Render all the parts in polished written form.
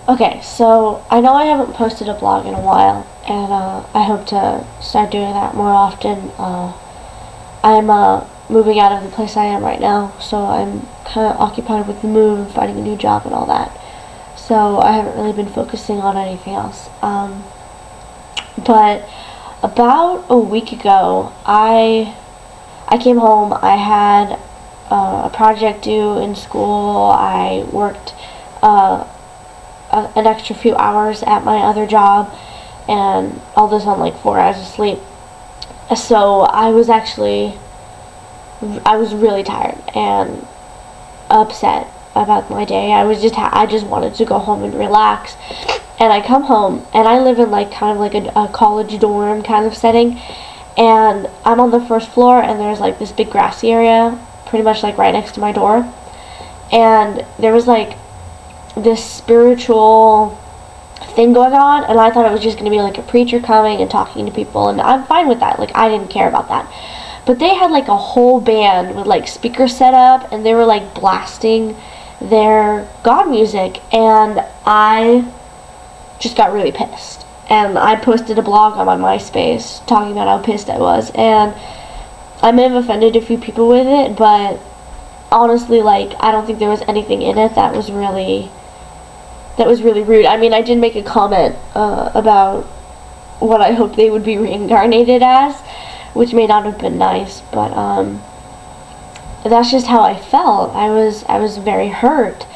Okay, so I know I haven't posted a blog in a while, and I hope to start doing that more often. I'm moving out of the place I am right now, so I'm kind of occupied with the move and finding a new job and all that. So I haven't really been focusing on anything else. But about a week ago, I came home. I had a project due in school. I worked an extra few hours at my other job, and all this on like 4 hours of sleep. So I was really tired and upset about my day. I just wanted to go home and relax. And I come home, and I live in like kind of like a college dorm kind of setting, and I'm on the first floor, and there's like this big grassy area pretty much like right next to my door, and there was like this spiritual thing going on, and I thought it was just going to be like a preacher coming and talking to people, and I'm fine with that. Like, I didn't care about that. But they had like a whole band with like speakers set up, and they were like blasting their God music, and I just got really pissed. And I posted a blog on my MySpace talking about how pissed I was, and I may have offended a few people with it, but honestly, like, I don't think there was anything in it that was really rude. I mean, I did make a comment about what I hoped they would be reincarnated as, which may not have been nice, but that's just how I felt. I was very hurt.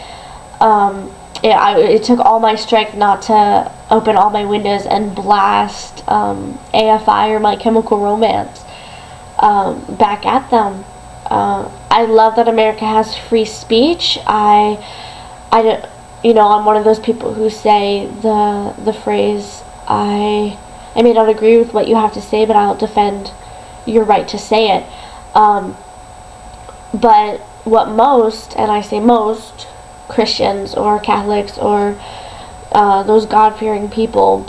It took all my strength not to open all my windows and blast AFI or My Chemical Romance back at them. I love that America has free speech. I'm one of those people who say the phrase, I may not agree with what you have to say, but I'll defend your right to say it. But what most, and I say most, Christians or Catholics or those God-fearing people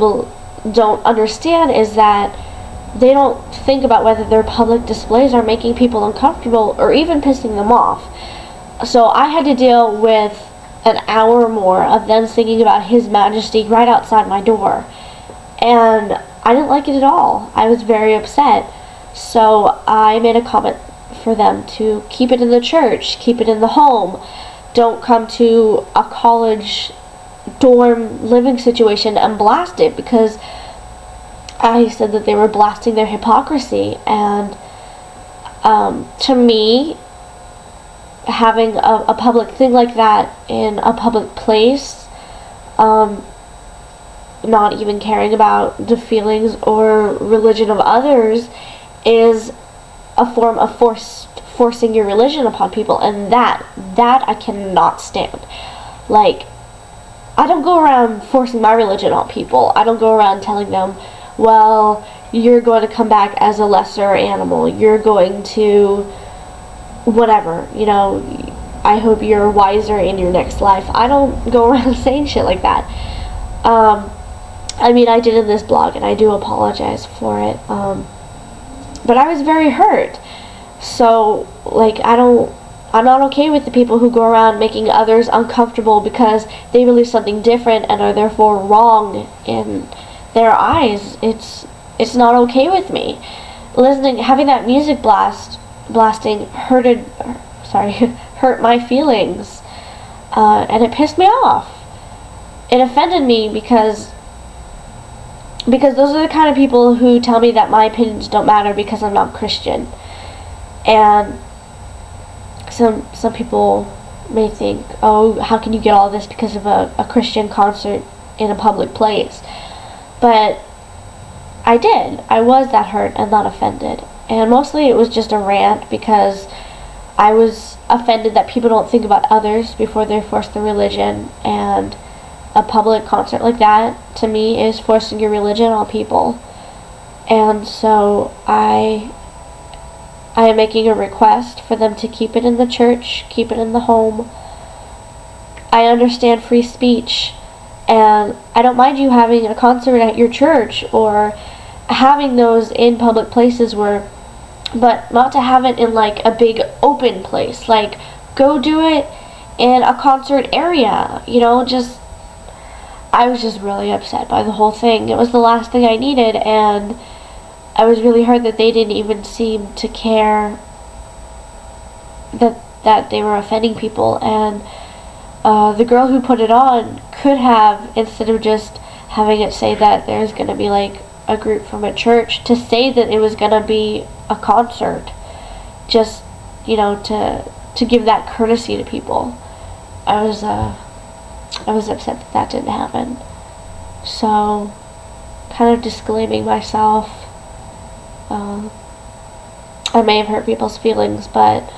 don't understand is that they don't think about whether their public displays are making people uncomfortable or even pissing them off. So I had to deal with an hour or more of them singing about His Majesty right outside my door, and I didn't like it at all. I was very upset. So I made a comment for them to keep it in the church, keep it in the home. Don't come to a college dorm living situation and blast it, because I said that they were blasting their hypocrisy. And to me, having a public thing like that in a public place, not even caring about the feelings or religion of others, is a form of forcing your religion upon people, and that I cannot stand. Like, I don't go around forcing my religion on people. I don't go around telling them, well, you're going to come back as a lesser animal, you're going to whatever, I hope you're wiser in your next life. I don't go around saying shit like that. I mean, I did in this blog, and I do apologize for it, but I was very hurt. So, like, I'm not okay with the people who go around making others uncomfortable because they believe something different and are therefore wrong in their eyes. It's not okay with me. Having that music blasting hurt my feelings, and it pissed me off. It offended me because those are the kind of people who tell me that my opinions don't matter because I'm not Christian. And some people may think, oh, how can you get all this because of a Christian concert in a public place? But I did. I was that hurt and not offended. And mostly it was just a rant because I was offended that people don't think about others before they force their religion, and a public concert like that, to me, is forcing your religion on people. And so I am making a request for them to keep it in the church, keep it in the home. I understand free speech, and I don't mind you having a concert at your church or having those in public places but not to have it in like a big open place. Like, go do it in a concert area, just I was just really upset by the whole thing. It was the last thing I needed, and I was really hurt that they didn't even seem to care that they were offending people. And the girl who put it on could have, instead of just having it say that there's going to be like a group from a church, to say that it was going to be a concert, just, you know, to give that courtesy to people. I was upset that that didn't happen. So, kind of disclaiming myself, I may have hurt people's feelings, but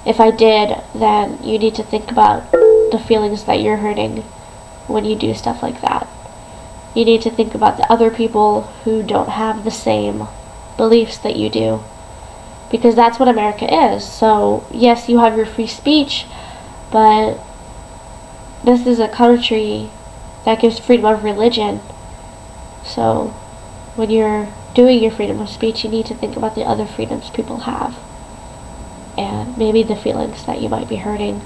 if I did, then you need to think about the feelings that you're hurting when you do stuff like that. You need to think about the other people who don't have the same beliefs that you do, because that's what America is. So yes, you have your free speech, but this is a country that gives freedom of religion. So when you're doing your freedom of speech, you need to think about the other freedoms people have, and maybe the feelings that you might be hurting.